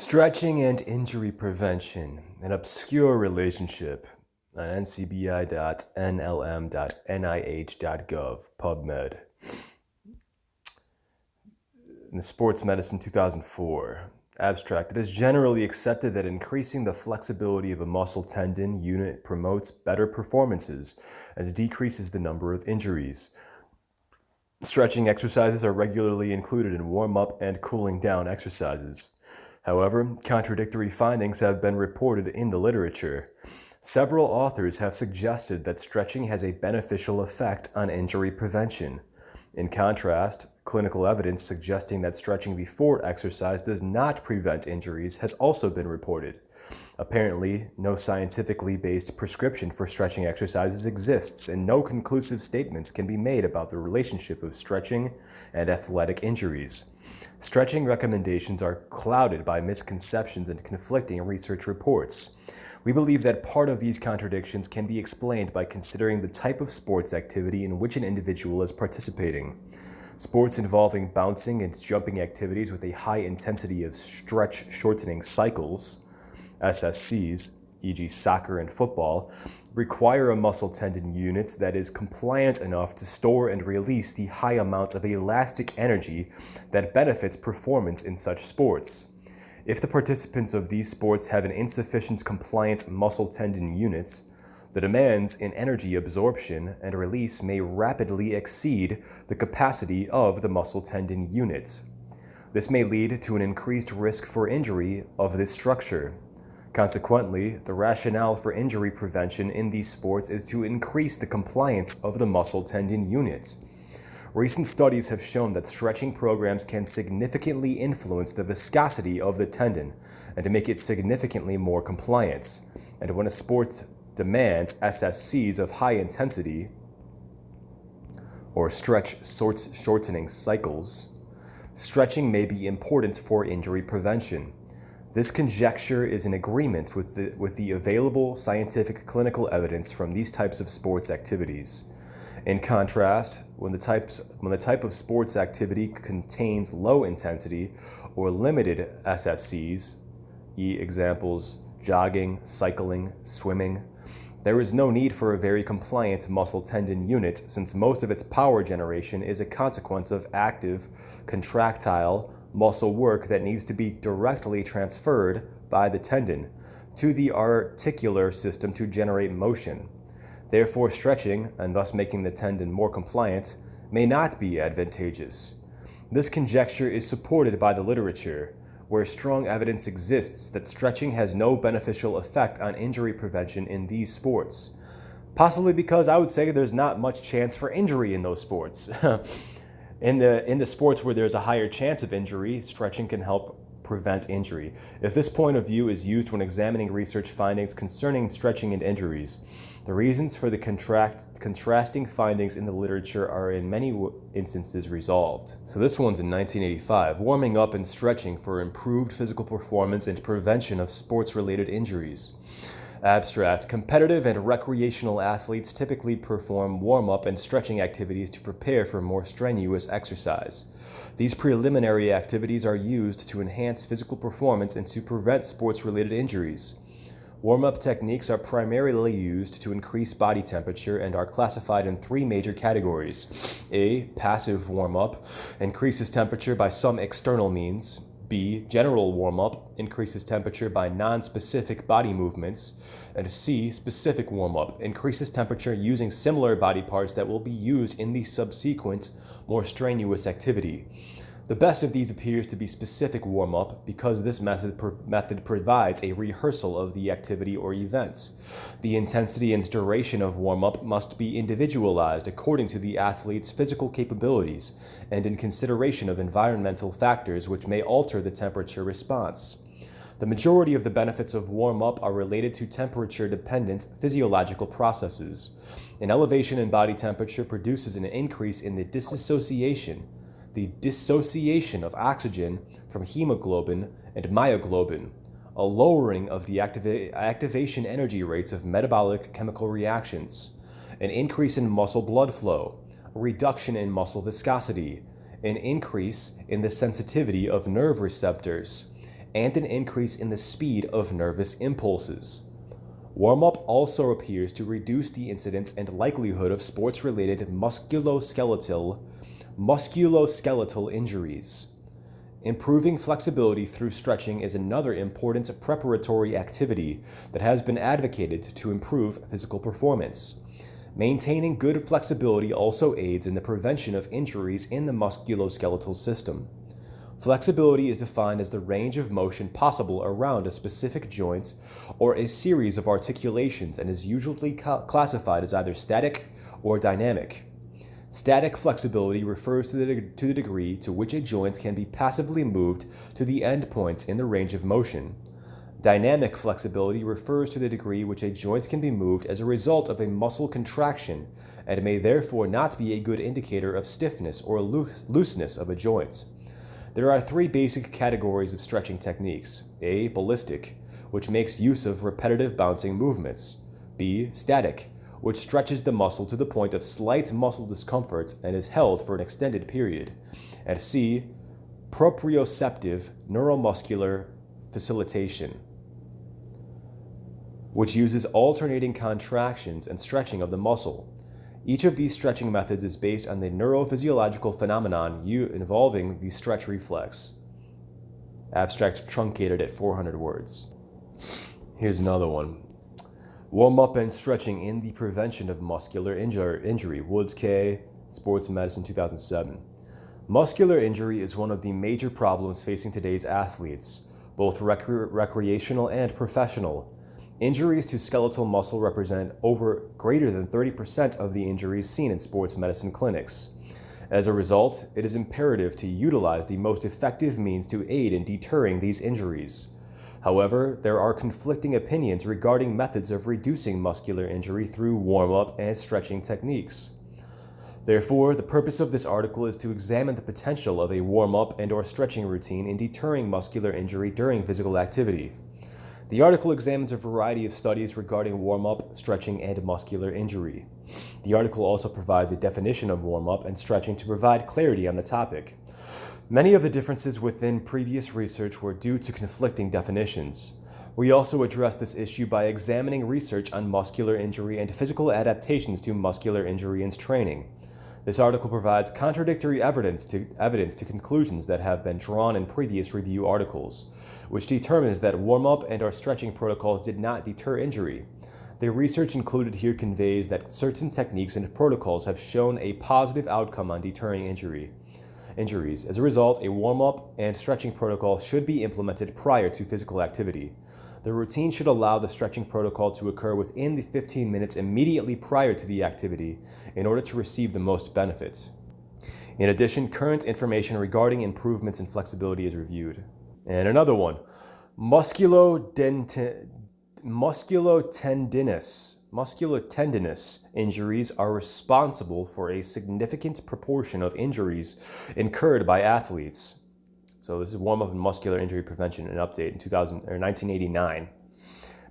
Stretching and injury prevention, an obscure relationship on ncbi.nlm.nih.gov, PubMed. In the Sports Medicine 2004, abstract, it is generally accepted that increasing the flexibility of a muscle tendon unit promotes better performances and decreases the number of injuries. Stretching exercises are regularly included in warm-up and cooling down exercises. However, contradictory findings have been reported in the literature. Several authors have suggested that stretching has a beneficial effect on injury prevention. In contrast, clinical evidence suggesting that stretching before exercise does not prevent injuries has also been reported. Apparently, no scientifically based prescription for stretching exercises exists, and no conclusive statements can be made about the relationship of stretching and athletic injuries. Stretching recommendations are clouded by misconceptions and conflicting research reports. We believe that part of these contradictions can be explained by considering the type of sports activity in which an individual is participating. Sports involving bouncing and jumping activities with a high intensity of stretch shortening cycles, SSCs, e.g. soccer and football, require a muscle tendon unit that is compliant enough to store and release the high amounts of elastic energy that benefits performance in such sports. If the participants of these sports have an insufficient compliant muscle tendon unit, the demands in energy absorption and release may rapidly exceed the capacity of the muscle tendon unit. This may lead to an increased risk for injury of this structure. Consequently, the rationale for injury prevention in these sports is to increase the compliance of the muscle tendon unit. Recent studies have shown that stretching programs can significantly influence the viscosity of the tendon and to make it significantly more compliant. And when a sport demands SSCs of high intensity, or stretch shortening cycles, stretching may be important for injury prevention. This conjecture is in agreement with the available scientific clinical evidence from these types of sports activities. In contrast, when the type of sports activity contains low intensity or limited SSCs, examples jogging, cycling, swimming, there is no need for a very compliant muscle tendon unit since most of its power generation is a consequence of active, contractile muscle work that needs to be directly transferred by the tendon to the articular system to generate motion. Therefore, stretching, and thus making the tendon more compliant, may not be advantageous. This conjecture is supported by the literature, where strong evidence exists that stretching has no beneficial effect on injury prevention in these sports. Possibly because I would say there's not much chance for injury in those sports. In the sports where there's a higher chance of injury, stretching can help prevent injury. If this point of view is used when examining research findings concerning stretching and injuries, the reasons for the contrasting findings in the literature are in many instances resolved. So this one's in 1985, warming up and stretching for improved physical performance and prevention of sports-related injuries. Abstract, competitive and recreational athletes typically perform warm-up and stretching activities to prepare for more strenuous exercise. These preliminary activities are used to enhance physical performance and to prevent sports-related injuries. Warm-up techniques are primarily used to increase body temperature and are classified in three major categories. A. Passive warm-up increases temperature by some external means. B. General warm-up increases temperature by non-specific body movements. And C. Specific warm-up increases temperature using similar body parts that will be used in the subsequent, more strenuous activity. The best of these appears to be specific warm-up because this method provides a rehearsal of the activity or event. The intensity and duration of warm-up must be individualized according to the athlete's physical capabilities and in consideration of environmental factors which may alter the temperature response. The majority of the benefits of warm-up are related to temperature-dependent physiological processes. An elevation in body temperature produces an increase in the dissociation of oxygen from hemoglobin and myoglobin, a lowering of the activation energy rates of metabolic chemical reactions, an increase in muscle blood flow, a reduction in muscle viscosity, an increase in the sensitivity of nerve receptors, and an increase in the speed of nervous impulses. Warm-up also appears to reduce the incidence and likelihood of sports-related musculoskeletal injuries. Improving flexibility through stretching is another important preparatory activity that has been advocated to improve physical performance. Maintaining good flexibility also aids in the prevention of injuries in the musculoskeletal system. Flexibility is defined as the range of motion possible around a specific joint or a series of articulations and is usually classified as either static or dynamic. Static flexibility refers to the degree to which a joint can be passively moved to the endpoints in the range of motion. Dynamic flexibility refers to the degree which a joint can be moved as a result of a muscle contraction and may therefore not be a good indicator of stiffness or looseness of a joint. There are three basic categories of stretching techniques: A. Ballistic, which makes use of repetitive bouncing movements; B. Static, which stretches the muscle to the point of slight muscle discomfort and is held for an extended period; and C. Proprioceptive neuromuscular facilitation, which uses alternating contractions and stretching of the muscle. Each of these stretching methods is based on the neurophysiological phenomenon involving the stretch reflex. Abstract truncated at 400 words. Here's another one. Warm-up and stretching in the prevention of muscular injury. Woods K., Sports Medicine 2007. Muscular injury is one of the major problems facing today's athletes, both recreational and professional. Injuries to skeletal muscle represent greater than 30% of the injuries seen in sports medicine clinics. As a result, it is imperative to utilize the most effective means to aid in deterring these injuries. However, there are conflicting opinions regarding methods of reducing muscular injury through warm-up and stretching techniques. Therefore, the purpose of this article is to examine the potential of a warm-up and/or stretching routine in deterring muscular injury during physical activity. The article examines a variety of studies regarding warm-up, stretching, and muscular injury. The article also provides a definition of warm-up and stretching to provide clarity on the topic. Many of the differences within previous research were due to conflicting definitions. We also address this issue by examining research on muscular injury and physical adaptations to muscular injury and training. This article provides contradictory evidence to conclusions that have been drawn in previous review articles, which determines that warm-up and/or stretching protocols did not deter injury. The research included here conveys that certain techniques and protocols have shown a positive outcome on deterring injuries. As a result, a warm-up and stretching protocol should be implemented prior to physical activity. The routine should allow the stretching protocol to occur within the 15 minutes immediately prior to the activity in order to receive the most benefits. In addition, current information regarding improvements in flexibility is reviewed. And another one, musculotendinous injuries are responsible for a significant proportion of injuries incurred by athletes. So this is warm-up and muscular injury prevention, an update in 1989.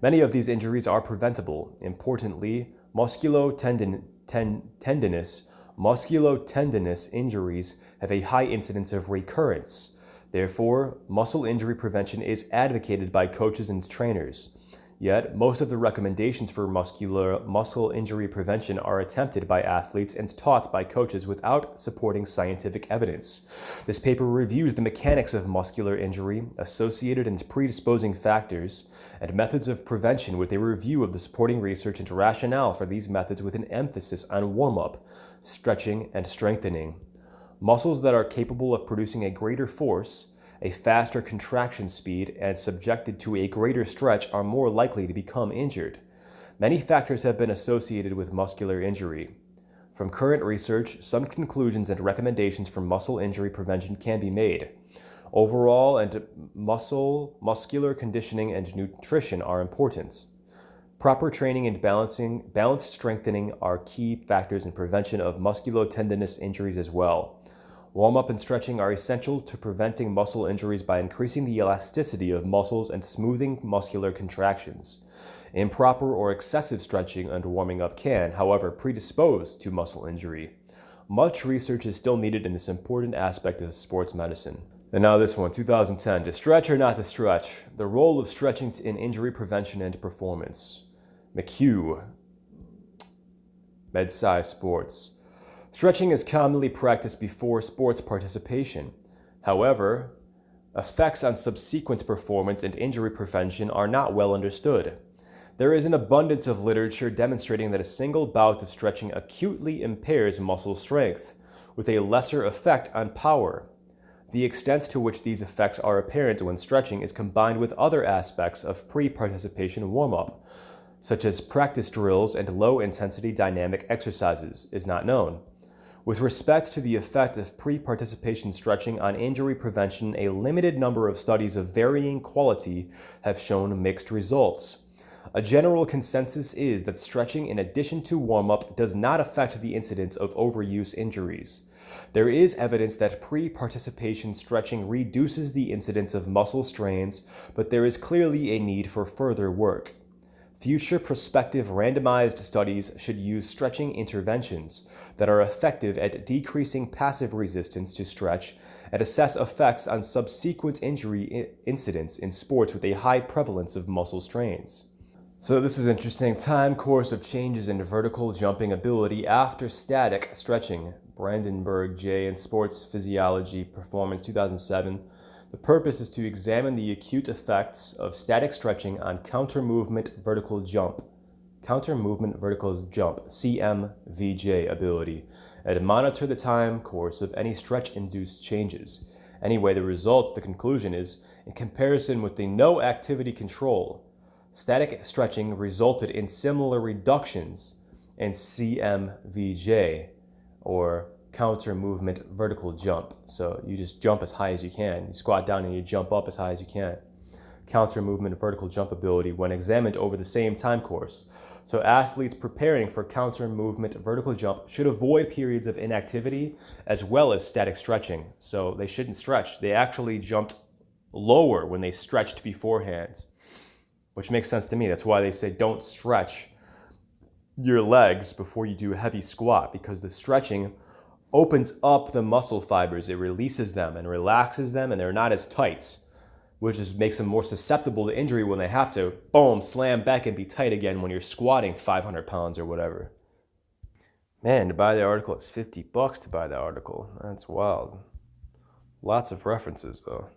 Many of these injuries are preventable. Importantly, musculotendinous injuries have a high incidence of recurrence. Therefore, muscle injury prevention is advocated by coaches and trainers. Yet, most of the recommendations for muscle injury prevention are attempted by athletes and taught by coaches without supporting scientific evidence. This paper reviews the mechanics of muscular injury, associated and predisposing factors, and methods of prevention with a review of the supporting research and rationale for these methods with an emphasis on warm-up, stretching, and strengthening. Muscles that are capable of producing a greater force, a faster contraction speed, and subjected to a greater stretch are more likely to become injured. Many factors have been associated with muscular injury. From current research, some conclusions and recommendations for muscle injury prevention can be made. Overall and muscular conditioning and nutrition are important. Proper training and balanced strengthening are key factors in prevention of musculotendinous injuries as well. Warm-up and stretching are essential to preventing muscle injuries by increasing the elasticity of muscles and smoothing muscular contractions. Improper or excessive stretching and warming up can, however, predispose to muscle injury. Much research is still needed in this important aspect of sports medicine. And now this one, 2010, to stretch or not to stretch, the role of stretching in injury prevention and performance. McHugh, MedSci Sports. Stretching is commonly practiced before sports participation. However, effects on subsequent performance and injury prevention are not well understood. There is an abundance of literature demonstrating that a single bout of stretching acutely impairs muscle strength, with a lesser effect on power. The extent to which these effects are apparent when stretching is combined with other aspects of pre-participation warm-up, such as practice drills and low-intensity dynamic exercises, is not known. With respect to the effect of pre-participation stretching on injury prevention, a limited number of studies of varying quality have shown mixed results. A general consensus is that stretching in addition to warm-up does not affect the incidence of overuse injuries. There is evidence that pre-participation stretching reduces the incidence of muscle strains, but there is clearly a need for further work. Future prospective randomized studies should use stretching interventions that are effective at decreasing passive resistance to stretch and assess effects on subsequent injury incidents in sports with a high prevalence of muscle strains. So this is interesting. Time course of changes in vertical jumping ability after static stretching. Brandenburg, J. in Sports Physiology Performance, 2007. The purpose is to examine the acute effects of static stretching on counter-movement vertical jump, CMVJ ability, and monitor the time course of any stretch-induced changes. Anyway, the conclusion is, in comparison with the no activity control, static stretching resulted in similar reductions in CMVJ, or counter movement vertical jump. So you just jump as high as you can. You squat down and you jump up as high as you can. Counter movement vertical jump ability when examined over the same time course. So athletes preparing for counter movement vertical jump should avoid periods of inactivity as well as static stretching. So they shouldn't stretch. They actually jumped lower when they stretched beforehand, which makes sense to me. That's why they say don't stretch your legs before you do a heavy squat, because the stretching opens up the muscle fibers. It releases them and relaxes them, and they're not as tight, which just makes them more susceptible to injury when they have to, boom, slam back and be tight again when you're squatting 500 pounds or whatever. Man, to buy the article, it's $50 to buy the article. That's wild. Lots of references, though.